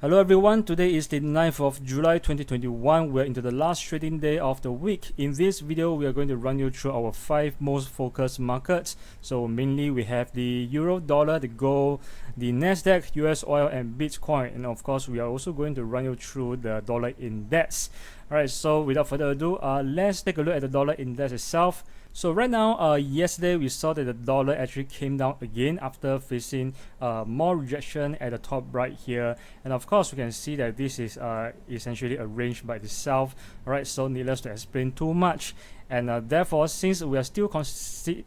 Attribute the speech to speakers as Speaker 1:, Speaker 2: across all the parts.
Speaker 1: Hello everyone, today is the 9th of July 2021. We're into the last trading day of the week. In this video, we are going to run you through our 5 most focused markets. So mainly we have the Euro, Dollar, the Gold, the Nasdaq, US oil and Bitcoin. And of course, we are also going to run you through the dollar index. Alright, so without further ado, let's take a look at the dollar index itself. So right now, yesterday we saw that the dollar actually came down again after facing more rejection at the top right here. And of course, we can see that this is essentially a range by itself. Alright, so needless to explain too much. And therefore, since we are still constantly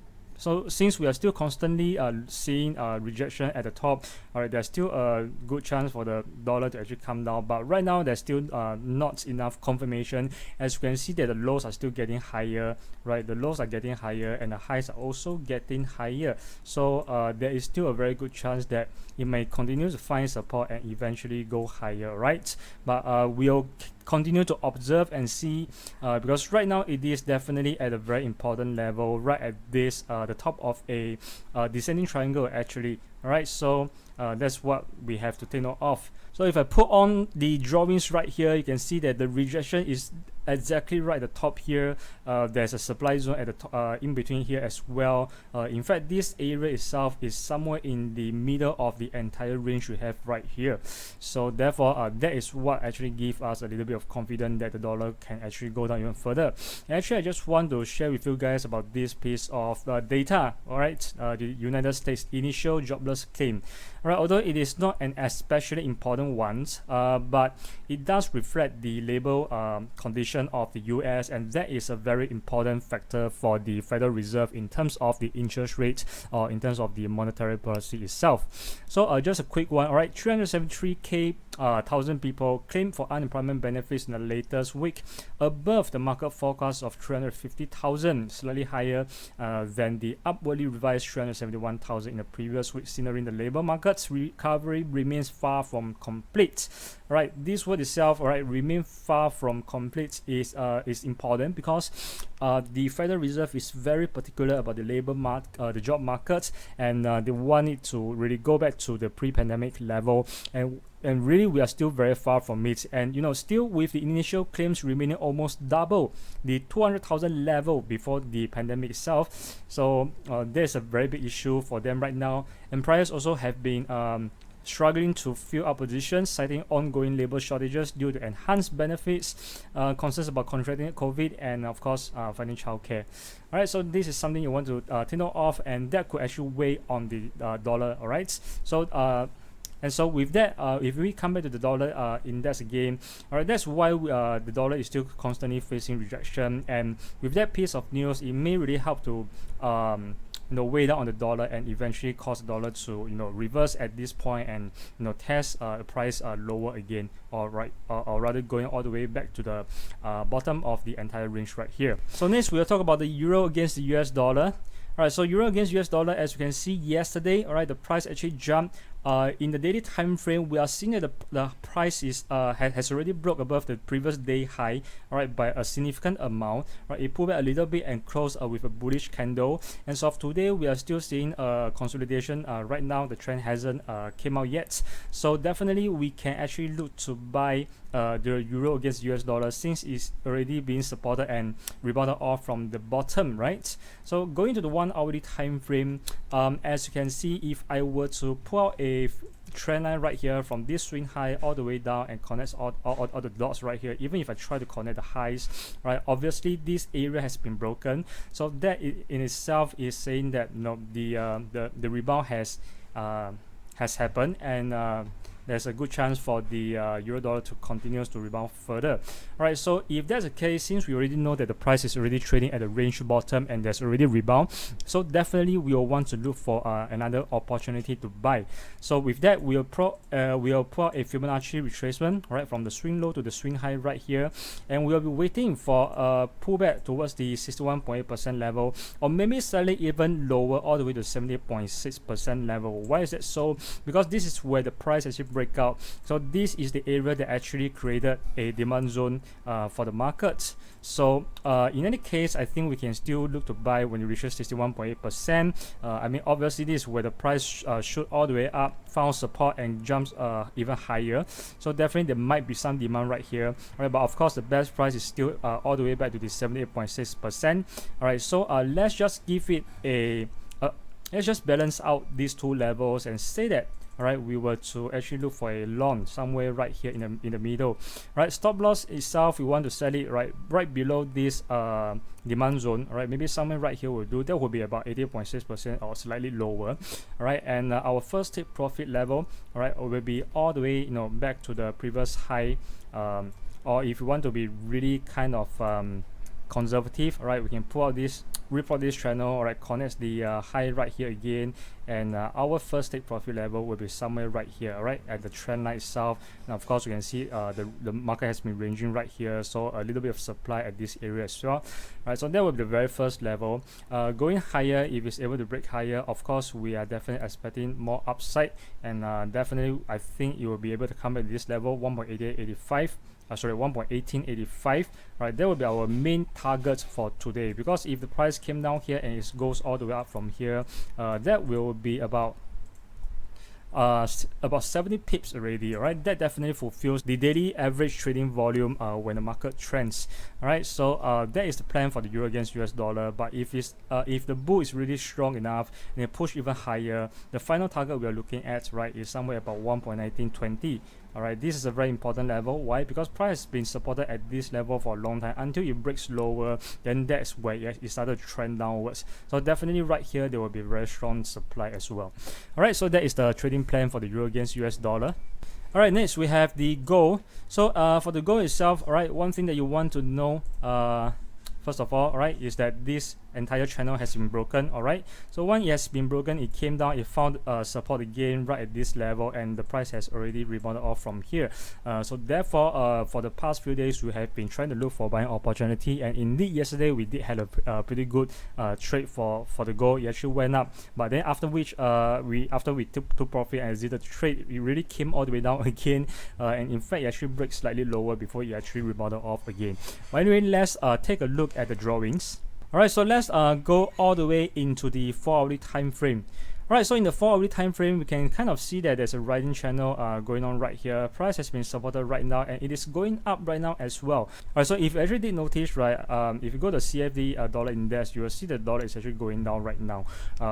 Speaker 1: seeing rejection at the top, alright, there's still a good chance for the dollar to actually come down. But right now, there's still not enough confirmation. As you can see that the lows are still getting higher, right? The lows are getting higher and the highs are also getting higher. So there is still a very good chance that it may continue to find support and eventually go higher, right? But we'll continue to observe and see because right now it is definitely at a very important level, right at this the top of a descending triangle actually. All right, so that's what we have to take note of. So if I put on the drawings right here, you can see that the rejection is exactly right at the top here. There's a supply zone at the in between here as well. In fact, this area itself is somewhere in the middle of the entire range we have right here. So therefore, that is what actually gives us a little bit of confidence that the dollar can actually go down even further. And actually, I just want to share with you guys about this piece of data. All right, the United States initial jobless claim. All right, although it is not an especially important one, but it does reflect the labor condition of the US, and that is a very important factor for the Federal Reserve in terms of the interest rate or in terms of the monetary policy itself. So just a quick one. All right, 373k thousand people claimed for unemployment benefits in the latest week, above the market forecast of 350,000, slightly higher than the upwardly revised 371,000 in the previous week. Signaling the labor market's recovery remains far from complete. All right, this word itself, all right, remain far from complete is important because the Federal Reserve is very particular about the labor market, the job market, and they want it to really go back to the pre-pandemic level. And really, we are still very far from it. And, you know, still with the initial claims remaining almost double the 200,000 level before the pandemic itself. So there's a very big issue for them right now. Employers also have been struggling to fill up positions, citing ongoing labor shortages due to enhanced benefits, concerns about contracting COVID, and of course, finding childcare. All right, so this is something you want to take note of, and that could actually weigh on the dollar. All right, so. And so with that, if we come back to the dollar index again, all right, that's why the dollar is still constantly facing rejection. And with that piece of news, it may really help to weigh down on the dollar and eventually cause the dollar to reverse at this point and test a price lower again, or rather going all the way back to the bottom of the entire range right here. So next we'll talk about the euro against the US dollar. Alright, so euro against US dollar, as you can see yesterday, alright, the price actually jumped. In the daily time frame, we are seeing that the price is has already broke above the previous day high, alright, by a significant amount. Right, it pulled back a little bit and closed with a bullish candle. And so today, we are still seeing consolidation. Right now, the trend hasn't came out yet. So definitely, we can actually look to buy the euro against US dollar since it's already being supported and rebounded off from the bottom, right? So going to the 1 hourly time frame, as you can see, if I were to pull out a trend line right here from this swing high all the way down and connects all the dots right here, even if I try to connect the highs, right, obviously this area has been broken. So that in itself is saying that the rebound has happened, and there's a good chance for the euro dollar to continue to rebound further. All right, so if that's the case, since we already know that the price is already trading at a range bottom and there's already rebound, so definitely we will want to look for another opportunity to buy. So with that, we'll pull a Fibonacci retracement, right, from the swing low to the swing high right here, and we'll be waiting for a pullback towards the 61.8% level, or maybe slightly even lower all the way to 70.6% level. Why is that so? Because this is where the price actually breakout. So this is the area that actually created a demand zone for the market. So in any case, I think we can still look to buy when it reaches 61.8%. I mean, obviously this is where the price shoot all the way up, found support and jumps even higher. So definitely there might be some demand right here. All right, but of course the best price is still all the way back to the 78.6%. All right, so let's just give it a let's just balance out these two levels and say that, all right, we were to actually look for a long somewhere right here in the middle. All right, stop loss itself, we want to sell it right below this demand zone. All right, maybe somewhere right here will do. That will be about 80.6% or slightly lower. All right, and our first take profit level, all right, will be all the way, you know, back to the previous high. Or if you want to be really kind of conservative, all right, we can pull out this, report this channel, all right, connects the high right here again, and our first take profit level will be somewhere right here, all right, at the trend line itself. Now of course you can see the market has been ranging right here, so a little bit of supply at this area as well. All right, so that will be the very first level. Going higher, if it's able to break higher, of course we are definitely expecting more upside, and definitely I think it will be able to come at this level, 1.8885. 1.1885. Right, that will be our main target for today, because if the price came down here and it goes all the way up from here, that will be about 70 pips already. All right, that definitely fulfills the daily average trading volume when the market trends. All right, so that is the plan for the euro against US dollar. But if the bull is really strong enough and it push even higher, the final target we are looking at, right, is somewhere about 1.1920. All right, this is a very important level. Why? Because price has been supported at this level for a long time. Until it breaks lower, then that's where it started to trend downwards. So definitely right here, there will be very strong supply as well. All right, so that is the trading plan for the euro against US dollar. All right, next we have the gold. So for the gold itself, all right, one thing that you want to know, first of all right, is that this entire channel has been broken. All right, so when it has been broken, it came down, it found support again right at this level, and the price has already rebounded off from here. So therefore for the past few days we have been trying to look for buying opportunity, and indeed yesterday we did have a pretty good trade for the gold. It actually went up, but then after which after we took profit and exited the trade, it really came all the way down again, and in fact it actually breaks slightly lower before it actually rebounded off again. But anyway, let's take a look at the drawings. Alright, so let's go all the way into the 4-hourly time frame. Alright, so in the 4-hourly time frame, we can kind of see that there's a rising channel going on right here. Price has been supported right now, and it is going up right now as well. Alright, so if you actually did notice, right, if you go to CFD dollar index, you will see the dollar is actually going down right now.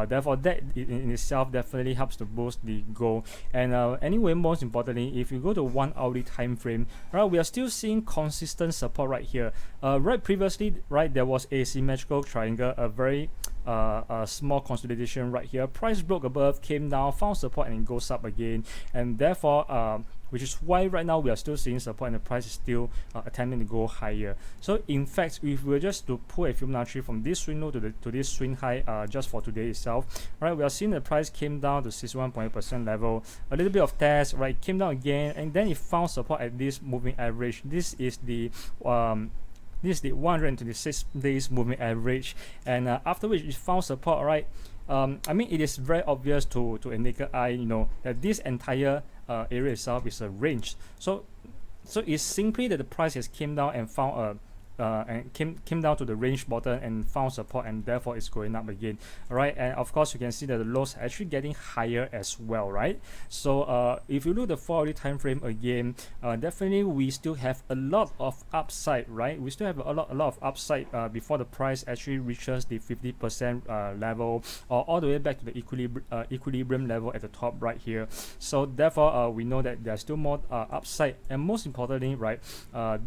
Speaker 1: Therefore, that in itself definitely helps to boost the gold. And anyway, most importantly, if you go to 1-hourly time frame, right, we are still seeing consistent support right here. Right previously, right, there was a symmetrical triangle, a very a small consolidation right here. Price broke above, came down, found support, and it goes up again, and therefore which is why right now we are still seeing support and the price is still attempting to go higher. So in fact, if we were just to pull a Fibonacci from this swing low to this swing high just for today itself, right, we are seeing the price came down to 61.8% level, a little bit of test, right, came down again, and then it found support at this moving average. This is the 126 days moving average, and after which it found support, right. I mean, it is very obvious to a naked eye, you know, that this entire area itself is a range. So it's simply that the price has came down and found a and came down to the range bottom and found support, and therefore it's going up again. All right, and of course you can see that the lows are actually getting higher as well, right? So if you look at the 4-hourly time frame again, definitely we still have a lot of upside, right? We still have a lot of upside before the price actually reaches the 50% level, or all the way back to the equilibrium level at the top right here. So therefore we know that there's still more upside, and most importantly, right,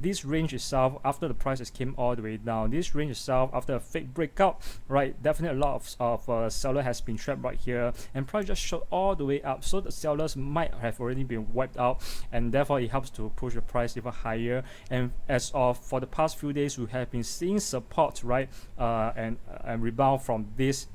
Speaker 1: this range itself, after the price came all the way down, this range itself after a fake breakout, right, definitely a lot of seller has been trapped right here, and price just shot all the way up, so the sellers might have already been wiped out, and therefore it helps to push the price even higher. And as of for the past few days, we have been seeing support, right, and rebound from this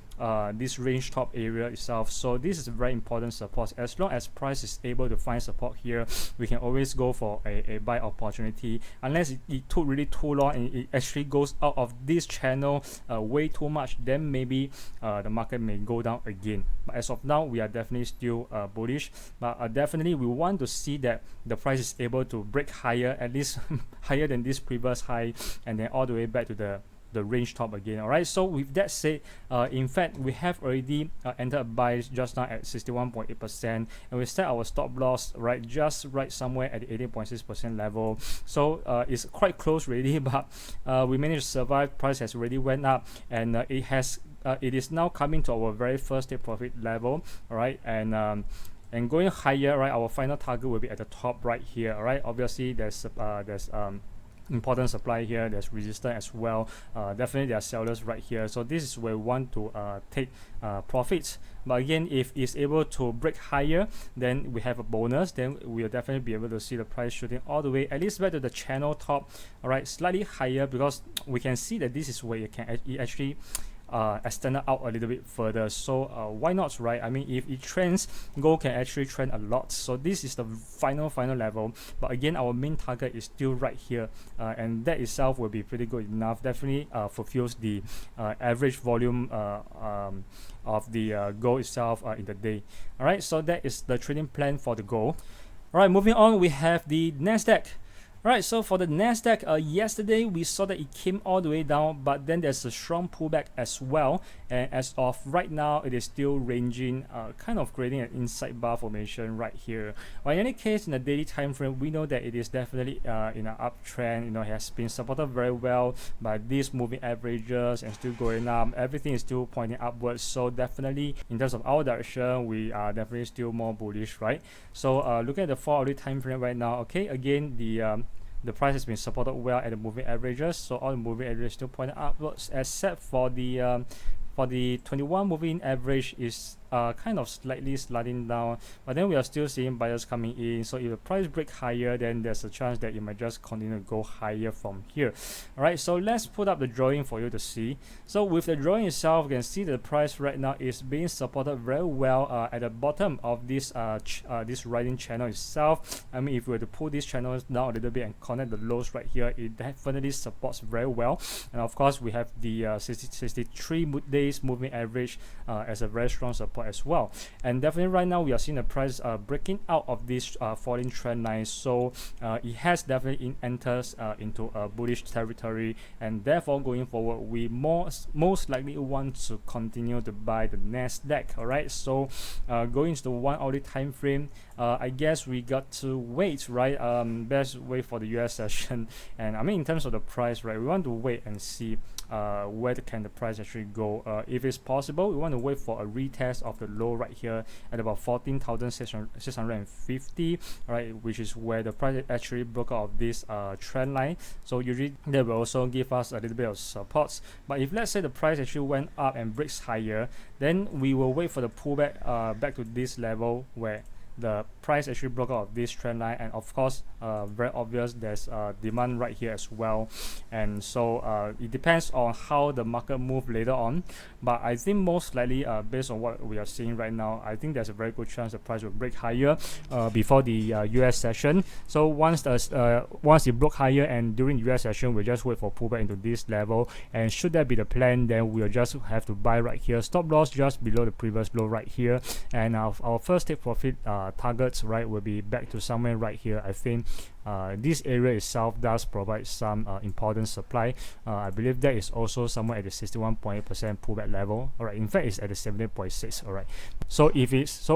Speaker 1: this range top area itself. So this is a very important support. As long as price is able to find support here, we can always go for a buy opportunity, unless it took really too long and it actually goes out of this channel way too much, then maybe the market may go down again. But as of now, we are definitely still bullish, but definitely we want to see that the price is able to break higher, at least higher than this previous high, and then all the way back to the range top again. All right, so with that said, in fact, we have already entered a buy just now at 61.8%, and we set our stop loss just right somewhere at the 18.6% level. So it's quite close really, but we managed to survive. Price has already went up, and it is now coming to our very first take profit level. All right, and going higher, right, our final target will be at the top right here. All right, obviously there's important supply here, there's resistance as well. Definitely there are sellers right here, so this is where we want to take profits. But again, if it's able to break higher, then we have a bonus, then we'll definitely be able to see the price shooting all the way at least back to the channel top. All right, slightly higher, because we can see that this is where it actually extend out a little bit further. So why not, right? I mean, if it trends, gold can actually trend a lot. So this is the final level, but again, our main target is still right here, and that itself will be pretty good enough. Definitely fulfills the average volume of the gold itself in the day. All right, so that is the trading plan for the gold. All right, moving on, we have the Nasdaq. Right, so for the Nasdaq, yesterday we saw that it came all the way down, but then there's a strong pullback as well. And as of right now, it is still ranging, kind of creating an inside bar formation right here. But in any case, in the daily time frame, we know that it is definitely in an uptrend. You know, it has been supported very well by these moving averages and still going up. Everything is still pointing upwards. So definitely, in terms of our direction, we are definitely still more bullish, right? So looking at the 4-hourly time frame right now, okay, again, the price has been supported well at the moving averages, so all the moving averages still pointing upwards, except for the 21 moving average is kind of slightly sliding down, but then we are still seeing buyers coming in. So if the price break higher, then there's a chance that it might just continue to go higher from here. All right, so let's put up the drawing for you to see. So with the drawing itself, you can see the price right now is being supported very well at the bottom of this this riding channel itself. I mean, if we were to pull these channels down a little bit and connect the lows right here, it definitely supports very well. And of course, we have the 63 days moving average as a very strong support as well. And definitely right now we are seeing the price breaking out of this falling trend line, so it has definitely enters into a bullish territory, and therefore going forward we most likely want to continue to buy the Nasdaq. All right, so going to the 1-hourly time frame, I guess we got to wait, right? Best wait for the US session. And I mean, in terms of the price, right, we want to wait and see where can the price actually go. If it's possible, we want to wait for a retest of the low right here at about 14,650, right, which is where the price actually broke out of this trend line. So usually that will also give us a little bit of support. But if let's say the price actually went up and breaks higher, then we will wait for the pullback back to this level where the price actually broke out of this trend line. And of course, very obvious, there's demand right here as well. And so it depends on how the market move later on, but I think most likely based on what we are seeing right now, I think there's a very good chance the price will break higher before the US session. So once it broke higher and during the US session, we'll just wait for pullback into this level, and should that be the plan, then we'll just have to buy right here, stop loss just below the previous low right here, and our first take profit targets, right, will be back to somewhere right here. I think this area itself does provide some important supply. I believe that is also somewhere at the 61.8% pullback level. All right, in fact, it's at the 70.6. All right, so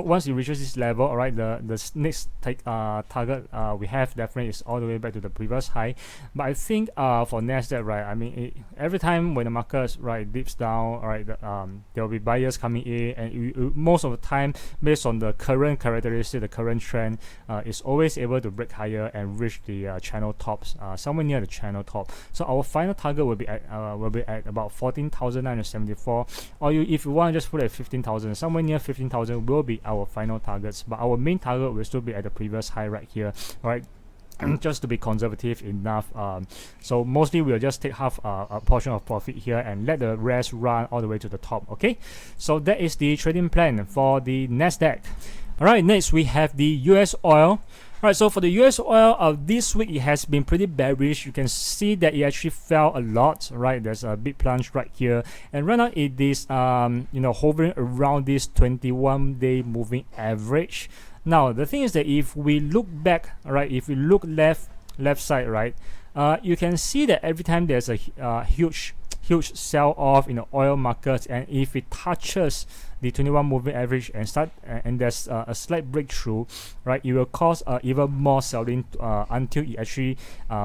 Speaker 1: once it reaches this level, all right, the next target we have definitely is all the way back to the previous high. But I think for Nasdaq, right, I mean, every time when the market dips down, all right, there will be buyers coming in, and most of the time, based on the current characteristic, the current trend, is always able to break higher and reach the channel tops, somewhere near the channel top. So our final target will be at about 14,974, or if you want to just put it at 15,000, somewhere near 15,000 will be our final targets. But our main target will still be at the previous high right here. All right. just to be conservative enough. So mostly we'll just take half a portion of profit here and let the rest run all the way to the top. Okay, so that is the trading plan for the Nasdaq. All right, next we have the US oil. All right, so for the US oil, this week it has been pretty bearish. You can see that it actually fell a lot. Right, there's a big plunge right here, and right now it is hovering around this 21-day moving average. Now the thing is that if we look back, right, if we look left side, right, you can see that every time there's a huge sell off in the oil markets, and if it touches the 21 moving average and there's a slight breakthrough, right, it will cause even more selling until it actually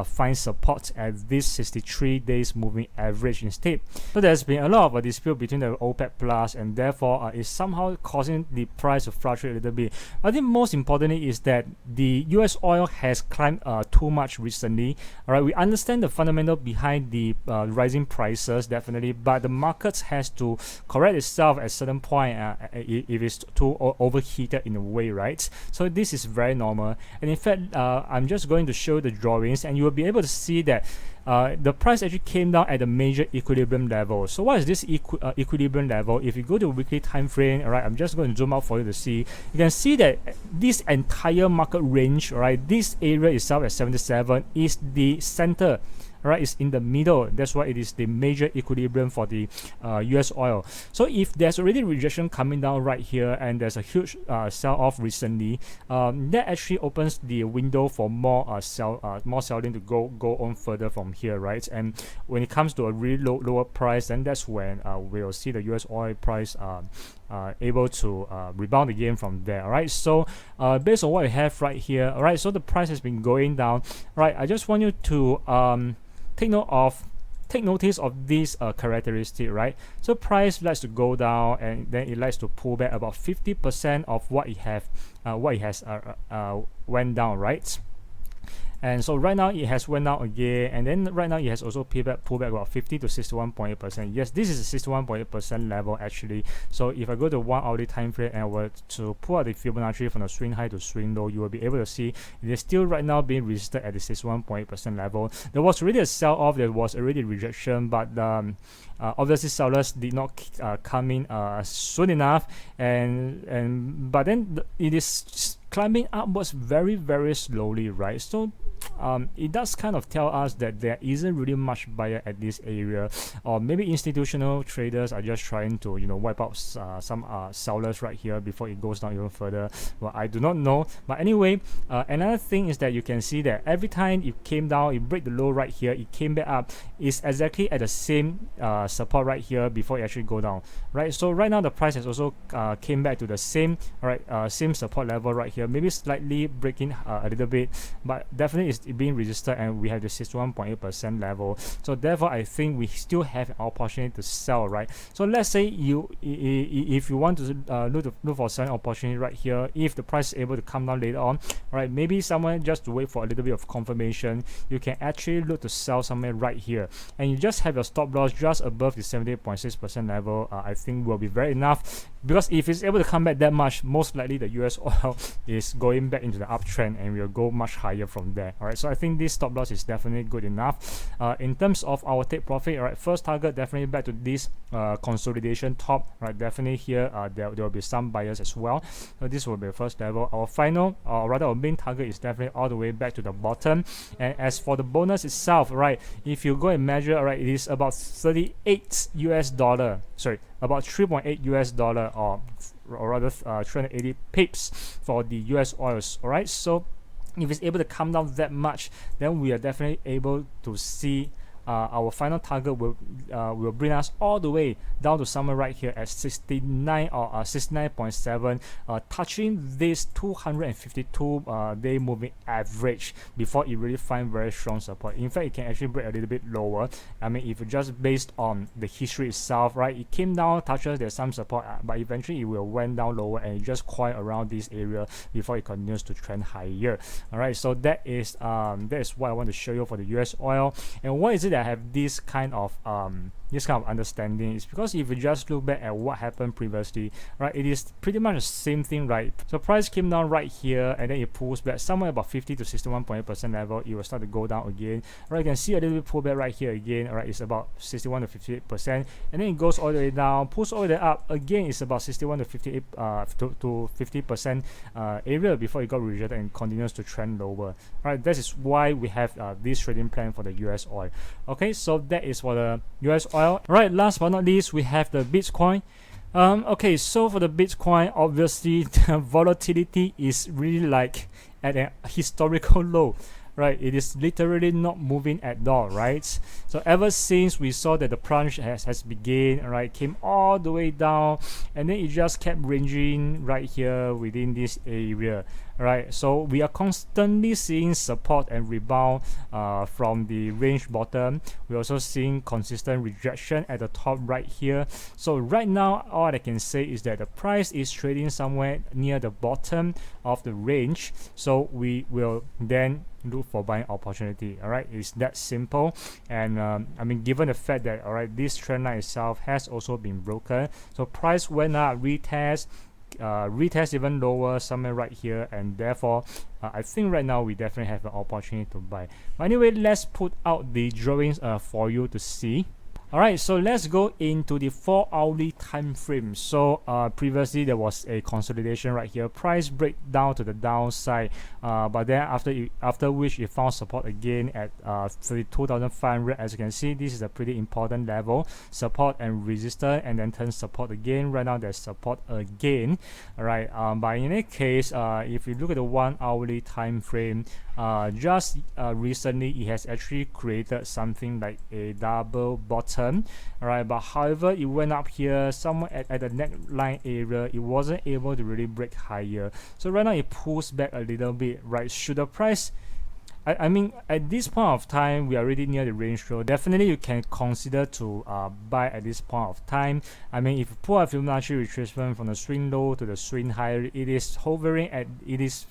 Speaker 1: finds support at this 63 days moving average instead. So there's been a lot of a dispute between the OPEC plus, and therefore it's somehow causing the price to fluctuate a little bit. I think most importantly is that the US oil has climbed too much recently. All right, we understand the fundamental behind the rising prices definitely, but the markets has to correct itself at a certain point if it's too overheated in a way, right? So this is very normal, and in fact I'm just going to show the drawings, and you will be able to see that the price actually came down at a major equilibrium level. So what is this equilibrium level? If you go to weekly time frame, all right, I'm just going to zoom out for you to see. You can see that this entire market range, right, this area itself at 77 is the center. Right, it's in the middle. That's why it is the major equilibrium for the US oil. So if there's already rejection coming down right here, and there's a huge sell-off recently, that actually opens the window for more selling to go on further from here, right? And when it comes to a really lower price, then that's when we'll see the US oil price able to rebound again from there. All right, so based on what we have right here, all right, so the price has been going down, right? I just want you to take notice of this characteristic, right? So price likes to go down, and then it likes to pull back about 50% of what it has went down, right? And so right now it has went down again, and then right now it has also pulled back about 50 to 61.8%. Yes, this is a 61.8% level actually. So if I go to 1 hourly time frame and I were to pull out the Fibonacci from the swing high to swing low, you will be able to see it is still right now being resisted at the 61.8% level. There was already a sell off, there was already rejection, but obviously sellers did not come in soon enough, but then it is climbing upwards very, very slowly, right? So it does kind of tell us that there isn't really much buyer at this area, or maybe institutional traders are just trying to wipe out some sellers right here before it goes down even further. Well, I do not know, but anyway, another thing is that you can see that every time it came down, it break the low right here, it came back up, it's exactly at the same support right here before it actually go down, right? So right now the price has also came back to the same same support level right here, maybe slightly breaking a little bit, but definitely it's being resisted, and we have the 61.8% level. So therefore I think we still have an opportunity to sell, right? So let's say if you want to look for selling opportunity right here, if the price is able to come down later on, right, maybe someone just to wait for a little bit of confirmation, you can actually look to sell somewhere right here, and you just have your stop loss just above the 78.6% level. I think will be very enough, because if it's able to come back that much, most likely the US oil is going back into the uptrend and will go much higher from there. All right, so I think this stop loss is definitely good enough. In terms of our take profit, all right, first target definitely back to this consolidation top, right? Definitely here there will be some buyers as well, so this will be the first level. Our final, or rather our main target, is definitely all the way back to the bottom. And as for the bonus itself, right, if you go and measure, all right, it is about $38 sorry, about $3.8 or rather 380 pips for the US oils. All right, so if it's able to come down that much, then we are definitely able to see our final target will bring us all the way down to somewhere right here at 69 or 69.7, touching this 252 day moving average before it really find very strong support. In fact, it can actually break a little bit lower. I mean, if you just based on the history itself, right, it came down, touches, there's some support, but eventually it will went down lower and it just coil around this area before it continues to trend higher. All right, so that is what I want to show you for the US oil. And why is it that I have this kind of this kind of understanding is because if you just look back at what happened previously, right, it is pretty much the same thing, right? So price came down right here and then it pulls back somewhere about 50 to 61.8% level. It will start to go down again. Right, you can see a little bit pullback right here again. All right, it's about 61 to 58%, and then it goes all the way down, pulls all the way up again. It's about 61 to 58 to 50% area before it got rejected and continues to trend lower. Right, that is why we have this trading plan for the US oil. Okay, so that is for the US oil. Right, last but not least, we have the Bitcoin. Okay, so for the Bitcoin, obviously the volatility is really like at a historical low, right? It is literally not moving at all, right? So ever since we saw that the plunge has begun, right, came all the way down, and then it just kept ranging right here within this area, right? So we are constantly seeing support and rebound from the range bottom. We're also seeing consistent rejection at the top right here. So right now, all I can say is that the price is trading somewhere near the bottom of the range. So we will then look for buying opportunity. All right, it's that simple. And I mean, given the fact that all right, this trend line itself has also been broken, so price went up, retest even lower somewhere right here, and therefore I think right now we definitely have an opportunity to buy. But anyway, let's put out the drawings for you to see. Alright, so let's go into the 4-hourly time frame. So previously there was a consolidation right here, price break down to the downside, but then after which it found support again at 32,500. As you can see, this is a pretty important level, support and resistance, and then turn support again. Right now there's support again. Alright, but in any case, if you look at the 1-hourly time frame, just recently it has actually created something like a double bottom. Alright, but however it went up here somewhere at the neckline area. It wasn't able to really break higher, so right now it pulls back a little bit, right? Should the price, I mean, at this point of time, we are already near the range low. Definitely, you can consider to buy at this point of time. I mean, if you pull a Fibonacci retracement from the swing low to the swing high, it is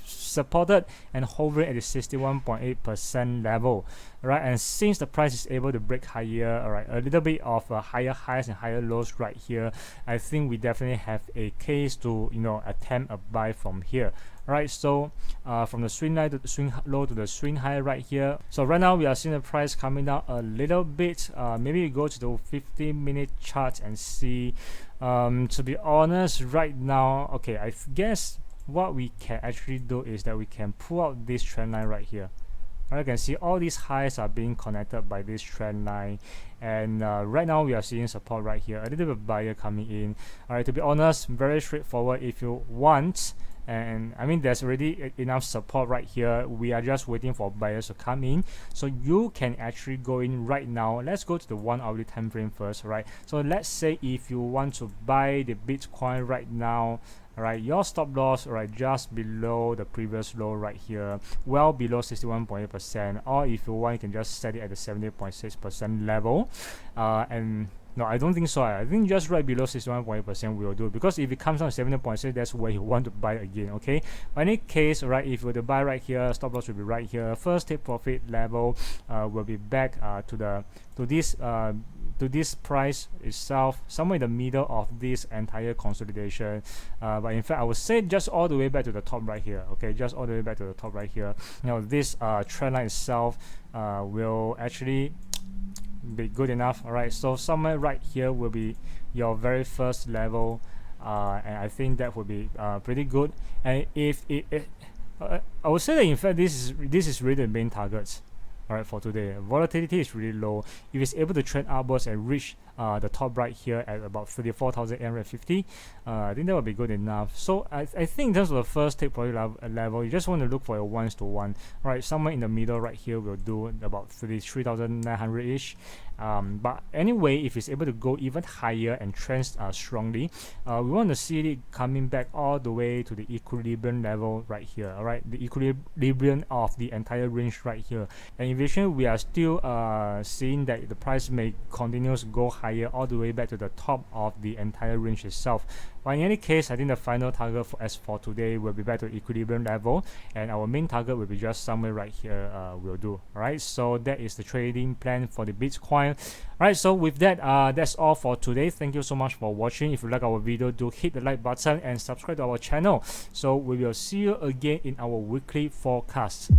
Speaker 1: supported and hovering at the 61.8% level, right? And since the price is able to break higher, all right, a little bit of higher highs and higher lows right here, I think we definitely have a case to attempt a buy from here. Right, so from the swing high to the swing low to the swing high right here. So right now we are seeing the price coming down a little bit. Maybe we go to the 15-minute chart and see. To be honest, right now, okay, I guess what we can actually do is that we can pull out this trend line right here. You can see all these highs are being connected by this trend line, and right now we are seeing support right here, a little bit of buyer coming in. All right, to be honest, very straightforward. If you want, and I mean there's already enough support right here, we are just waiting for buyers to come in, so you can actually go in right now. Let's go to the 1-hourly time frame first, right? So let's say if you want to buy the Bitcoin right now, alright, your stop loss, alright, just below the previous low right here, well below 61.8%, or if you want, you can just set it at the 70.6% level. And no, I don't think so. I think just right below 61.8% we will do, because if it comes down to 70.6, that's where you want to buy again. Okay, but in any case, right, if you were to buy right here, stop loss will be right here, first take profit level will be back to this price itself, somewhere in the middle of this entire consolidation. But in fact, I would say just all the way back to the top right here. Okay, just all the way back to the top right here. This trend line itself will actually be good enough. All right, so somewhere right here will be your very first level, and I think that would be pretty good. And if I would say that in fact this is really the main targets. Alright, for today, volatility is really low. If it's able to trend upwards and reach the top right here at about 34,850, I think that would be good enough. So I think in terms of the first take profit level, you just want to look for a 1:1. Right, somewhere in the middle right here will do about 33,900 ish. But anyway, if it's able to go even higher and trend strongly, we want to see it coming back all the way to the equilibrium level right here. All right, the equilibrium of the entire range right here. And eventually we are still seeing that the price may continue to go higher higher all the way back to the top of the entire range itself. But in any case, I think the final target as for today will be back to equilibrium level, and our main target will be just somewhere right here will do. Alright, so that is the trading plan for the Bitcoin. Alright, so with that, that's all for today. Thank you so much for watching. If you like our video, do hit the like button and subscribe to our channel. So we will see you again in our weekly forecast.